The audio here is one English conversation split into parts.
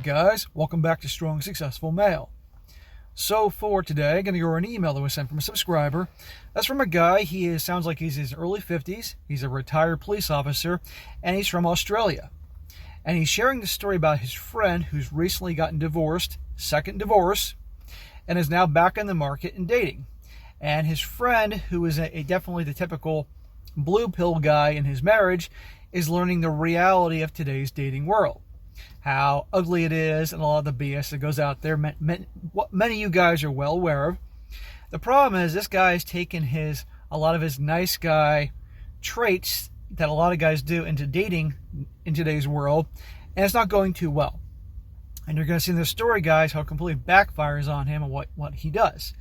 guys, welcome back to Strong Successful Male. So for today, I'm going to go over an email that was sent from a subscriber. That's from a guy. Sounds like he's in his early 50s. He's a retired police officer, and he's from Australia. And he's sharing the story about his friend who's recently gotten divorced, second divorce, and is now back in the market and dating. And his friend, who is definitely the typical blue pill guy in his marriage, is learning the reality of today's dating world. How ugly it is and a lot of the BS that goes out there. What many of you guys are well aware of. The problem is this guy's taken a lot of his nice guy traits that a lot of guys do into dating in today's world, and it's not going too well. And you're going to see in this story, guys, how it completely backfires on him and what he does.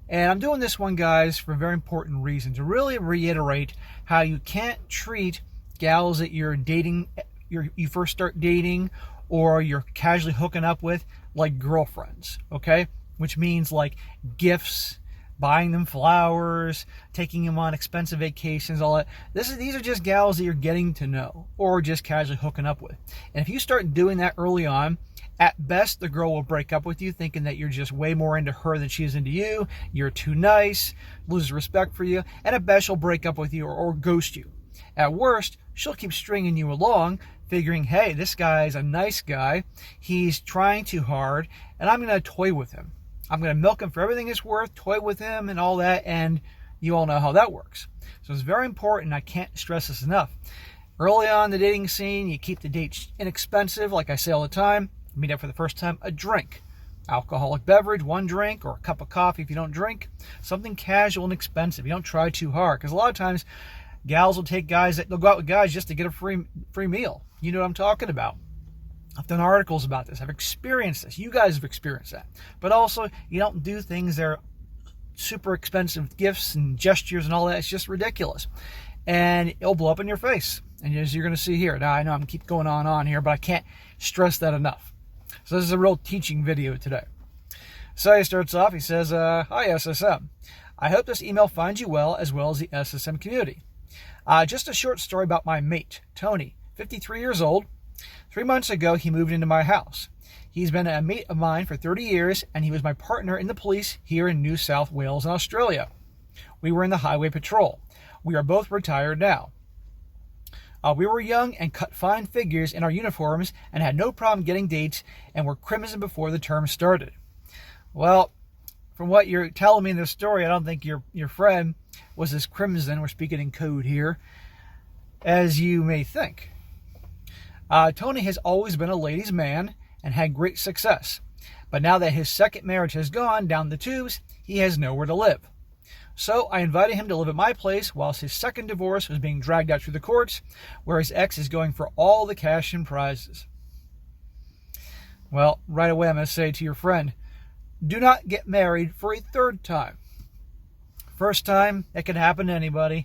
And I'm doing this one, guys, for a very important reason, to really reiterate how you can't treat gals that you're dating, you first start dating, or you're casually hooking up with, like girlfriends, okay? Which means like gifts, buying them flowers, taking them on expensive vacations, all that. These are just gals that you're getting to know, or just casually hooking up with. And if you start doing that early on, at best, the girl will break up with you thinking that you're just way more into her than she is into you, you're too nice, loses respect for you, and at best, she'll break up with you or ghost you. At worst, she'll keep stringing you along, figuring, hey, this guy's a nice guy, he's trying too hard, and I'm going to toy with him. I'm going to milk him for everything it's worth, toy with him and all that, and you all know how that works. So it's very important, I can't stress this enough. Early on in the dating scene, you keep the dates inexpensive, like I say all the time. Meet up for the first time, a drink. Alcoholic beverage, one drink, or a cup of coffee if you don't drink. Something casual and expensive. You don't try too hard, because a lot of times, gals will take guys they'll go out with guys just to get a free meal. You know what I'm talking about. I've done articles about this. I've experienced this. You guys have experienced that. But also, you don't do things that are super expensive gifts and gestures and all that. It's just ridiculous. And it'll blow up in your face. And as you're going to see here. Now, I know I'm going to keep going on here, but I can't stress that enough. So this is a real teaching video today. So he starts off. He says, Hi, SSM. I hope this email finds you well as the SSM community. Just a short story about my mate, Tony, 53 years old. 3 months ago, he moved into my house. He's been a mate of mine for 30 years, and he was my partner in the police here in New South Wales in Australia. We were in the highway patrol. We are both retired now. We were young and cut fine figures in our uniforms and had no problem getting dates and were crimson before the term started. Well, from what you're telling me in this story, I don't think your friend was as crimson, we're speaking in code here, as you may think. Tony has always been a ladies' man and had great success. But now that his second marriage has gone down the tubes, he has nowhere to live. So I invited him to live at my place whilst his second divorce was being dragged out through the courts, where his ex is going for all the cash and prizes. Well, right away I'm going to say to your friend, do not get married for a third time. First time, it could happen to anybody.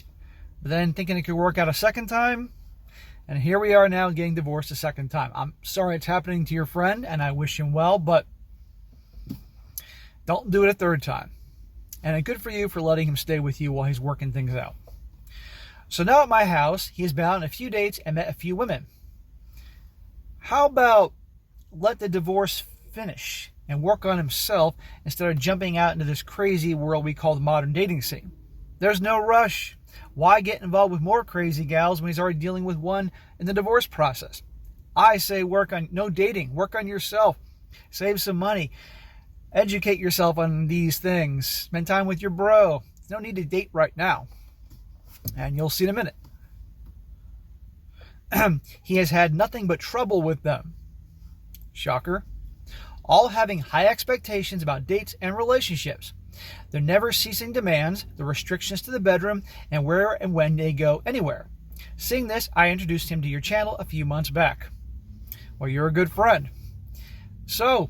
But then thinking it could work out a second time, and here we are now getting divorced a second time. I'm sorry it's happening to your friend, and I wish him well, but don't do it a third time. And good for you for letting him stay with you while he's working things out. So now at my house, he has been out on a few dates and met a few women. How about let the divorce finish and work on himself instead of jumping out into this crazy world we call the modern dating scene? There's no rush. Why get involved with more crazy gals when he's already dealing with one in the divorce process? I say no dating, work on yourself, save some money. Educate yourself on these things. Spend time with your bro. No need to date right now. And you'll see in a minute. He has had nothing but trouble with them. Shocker. All having high expectations about dates and relationships. Their never ceasing demands, the restrictions to the bedroom, and where and when they go anywhere. Seeing this, I introduced him to your channel a few months back. Well, you're a good friend. So,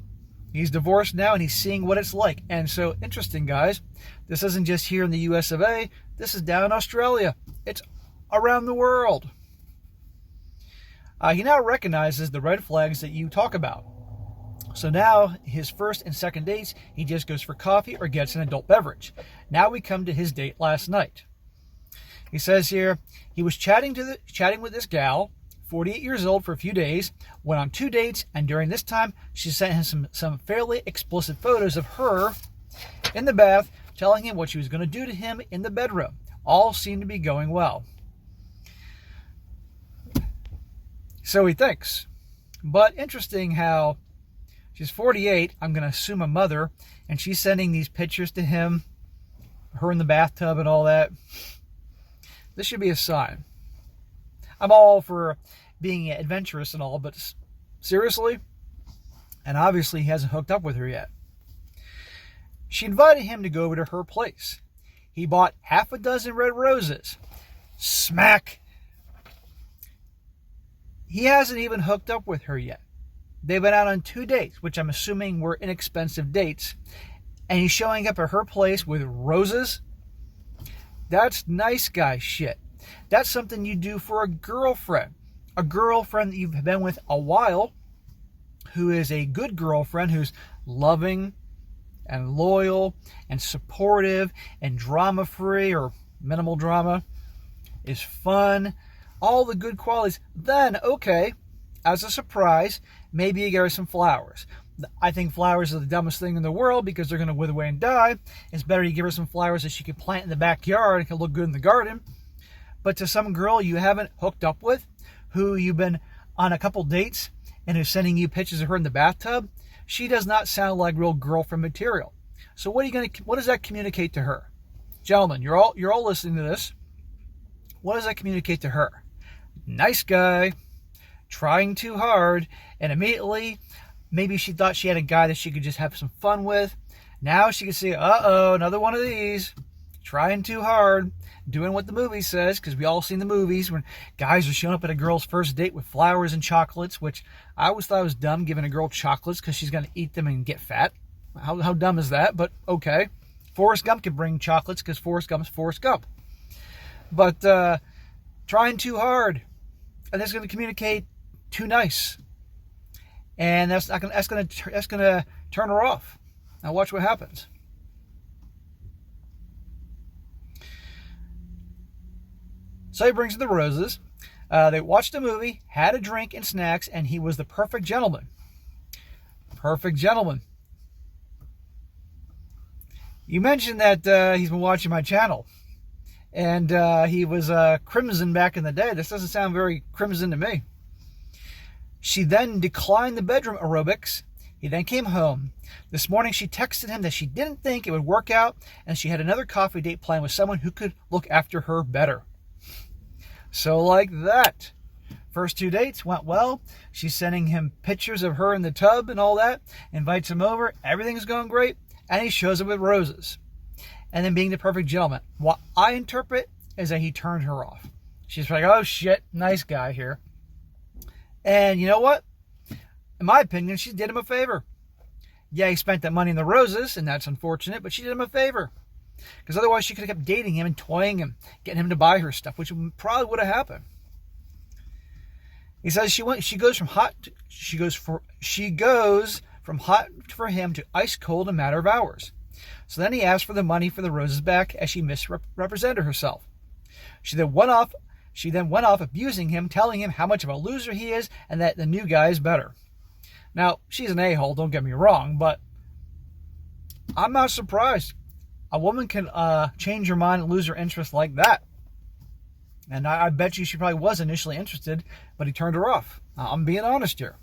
he's divorced now and he's seeing what it's like. And so, interesting, guys. This isn't just here in the US of A. This is down in Australia. It's around the world. He now recognizes the red flags that you talk about. So now, his first and second dates, he just goes for coffee or gets an adult beverage. Now we come to his date last night. He says here, he was chatting with this gal, 48 years old, for a few days, went on 2 dates, and during this time, she sent him some fairly explicit photos of her in the bath, telling him what she was going to do to him in the bedroom. All seemed to be going well. So he thinks. But interesting how she's 48, I'm going to assume a mother, and she's sending these pictures to him, her in the bathtub and all that. This should be a sign. I'm all for being adventurous and all, but seriously? And obviously he hasn't hooked up with her yet. She invited him to go over to her place. He bought half a dozen red roses. Smack! He hasn't even hooked up with her yet. They've been out on 2 dates, which I'm assuming were inexpensive dates, and he's showing up at her place with roses? That's nice guy shit. That's something you do for a girlfriend. A girlfriend that you've been with a while, who is a good girlfriend, who's loving and loyal and supportive and drama-free or minimal drama, is fun, all the good qualities. Then, okay, as a surprise, maybe you get her some flowers. I think flowers are the dumbest thing in the world because they're going to wither away and die. It's better you give her some flowers that she can plant in the backyard and can look good in the garden. But to some girl you haven't hooked up with, who you've been on a couple dates and who's sending you pictures of her in the bathtub, she does not sound like real girlfriend material. So what does that communicate to her? Gentlemen, you're all listening to this. What does that communicate to her? Nice guy, trying too hard, and immediately maybe she thought she had a guy that she could just have some fun with. Now she can see, uh-oh, another one of these, trying too hard, doing what the movie says, because we all seen the movies when guys are showing up at a girl's first date with flowers and chocolates, which I always thought was dumb, giving a girl chocolates because she's going to eat them and get fat. How dumb is that? But okay. Forrest Gump can bring chocolates because Forrest Gump's Forrest Gump. But trying too hard, and that's going to communicate too nice, and that's going to turn her off. Now watch what happens. So he brings her the roses. They watched a movie, had a drink and snacks, and he was the perfect gentleman. Perfect gentleman. You mentioned that he's been watching my channel, and he was crimson back in the day. This doesn't sound very crimson to me. She then declined the bedroom aerobics. He then came home. This morning she texted him that she didn't think it would work out, and she had another coffee date planned with someone who could look after her better. So like that. First 2 dates went well. She's sending him pictures of her in the tub and all that. Invites him over. Everything's going great. And he shows up with roses. And then being the perfect gentleman. What I interpret is that he turned her off. She's like, oh shit, nice guy here. And you know what? In my opinion, she did him a favor. Yeah, he spent that money in the roses, and that's unfortunate, but she did him a favor. Because otherwise she could have kept dating him and toying him, getting him to buy her stuff, which probably would have happened. He says she goes from hot for him to ice cold in a matter of hours. So then he asked for the money for the roses back as she misrepresented herself. She then went off abusing him, telling him how much of a loser he is and that the new guy is better. Now, she's an a-hole, don't get me wrong, but I'm not surprised. A woman can change her mind and lose her interest like that. And I bet you she probably was initially interested, but he turned her off. I'm being honest here.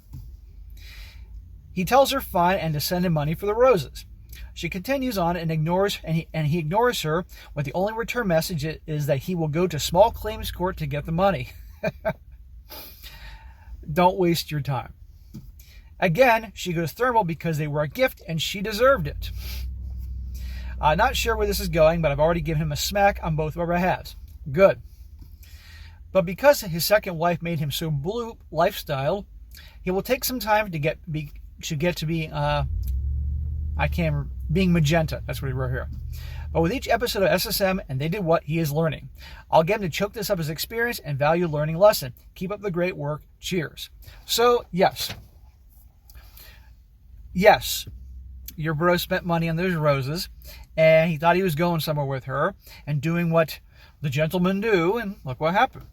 He tells her fine and to send him money for the roses. She continues on and he ignores her, with the only return message is that he will go to small claims court to get the money. Don't waste your time. Again, she goes thermal because they were a gift and she deserved it. Not sure where this is going, but I've already given him a smack on both of our halves. Good. But because his second wife made him so blue lifestyle, he will take some time to get to be being magenta. That's what he wrote here. But with each episode of SSM and They Did What, he is learning. I'll get him to choke this up as experience and value learning lesson. Keep up the great work. Cheers. So, yes, your bro spent money on those roses, and he thought he was going somewhere with her and doing what the gentlemen do, and look what happened.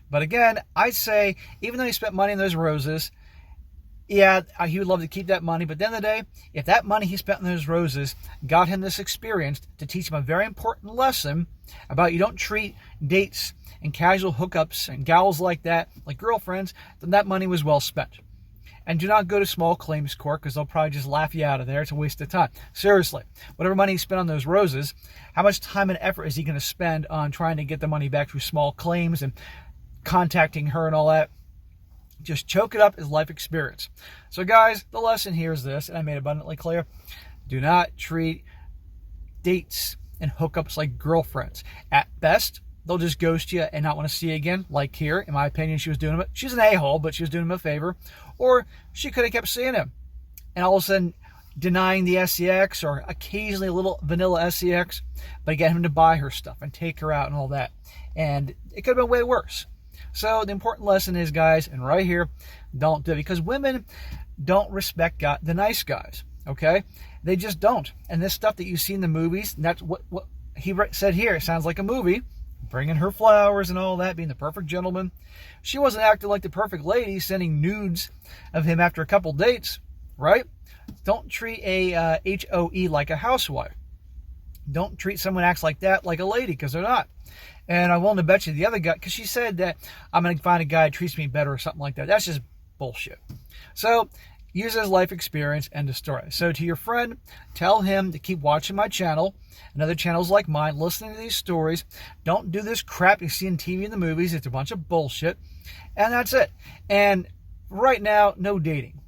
But again, I'd say, even though he spent money on those roses, yeah, he would love to keep that money. But at the end of the day, if that money he spent on those roses got him this experience to teach him a very important lesson about you don't treat dates and casual hookups and gals like that like girlfriends, then that money was well spent. And do not go to small claims court, because they'll probably just laugh you out of there. It's a waste of time. Seriously, whatever money he spent on those roses, how much time and effort is he going to spend on trying to get the money back through small claims and contacting her and all that? Just choke it up as life experience. So guys, the lesson here is this, and I made abundantly clear: do not treat dates and hookups like girlfriends. At best, they'll just ghost you and not want to see you again. Like here, in my opinion, she was doing him. She's an a-hole, but she was doing him a favor. Or she could have kept seeing him, and all of a sudden denying the SEX, or occasionally a little vanilla SEX, but get him to buy her stuff and take her out and all that. And it could have been way worse. So the important lesson is, guys, and right here, don't do it, because women don't respect the nice guys. Okay, they just don't. And this stuff that you see in the movies, and that's what he said here. It sounds like a movie. Bringing her flowers and all that, being the perfect gentleman. She wasn't acting like the perfect lady, sending nudes of him after a couple dates, right? Don't treat a HOE like a housewife. Don't treat someone who acts like that like a lady, because they're not. And I'm willing to bet you the other guy, because she said that I'm going to find a guy who treats me better or something like that. That's just bullshit. So use it as life experience, end of story. So to your friend, tell him to keep watching my channel and other channels like mine, listening to these stories. Don't do this crap you see in TV and the movies. It's a bunch of bullshit. And that's it. And right now, no dating.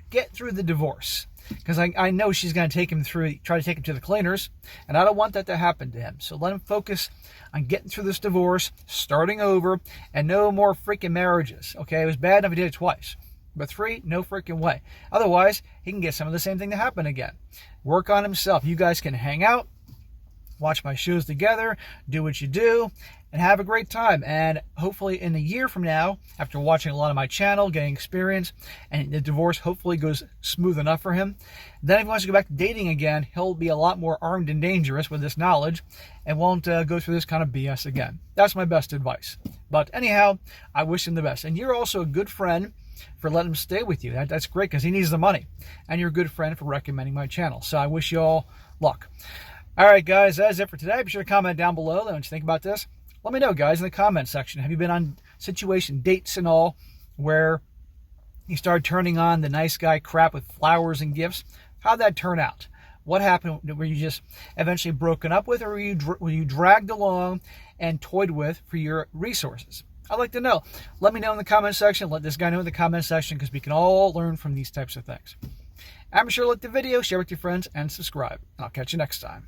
Get through the divorce, because I know she's going to try to take him to the cleaners, and I don't want that to happen to him. So let him focus on getting through this divorce, starting over, and no more freaking marriages. Okay, it was bad enough he did it twice. But 3, no freaking way. Otherwise, he can get some of the same thing to happen again. Work on himself. You guys can hang out, watch my shows together, do what you do, and have a great time. And hopefully in a year from now, after watching a lot of my channel, getting experience, and the divorce hopefully goes smooth enough for him, then if he wants to go back to dating again, he'll be a lot more armed and dangerous with this knowledge and won't go through this kind of BS again. That's my best advice. But anyhow, I wish him the best. And you're also a good friend for letting him stay with you. That's great, because he needs the money. And you're a good friend for recommending my channel. So I wish you all luck. All right, guys, that's it for today. Be sure to comment down below what you think about this. Let me know, guys, in the comment section. Have you been on dates and all, where you started turning on the nice guy crap with flowers and gifts? How'd that turn out? What happened? Were you just eventually broken up with, or were you dragged along and toyed with for your resources? I'd like to know. Let me know in the comment section. Let this guy know in the comment section, because we can all learn from these types of things. And be sure to like the video, share with your friends, and subscribe. I'll catch you next time.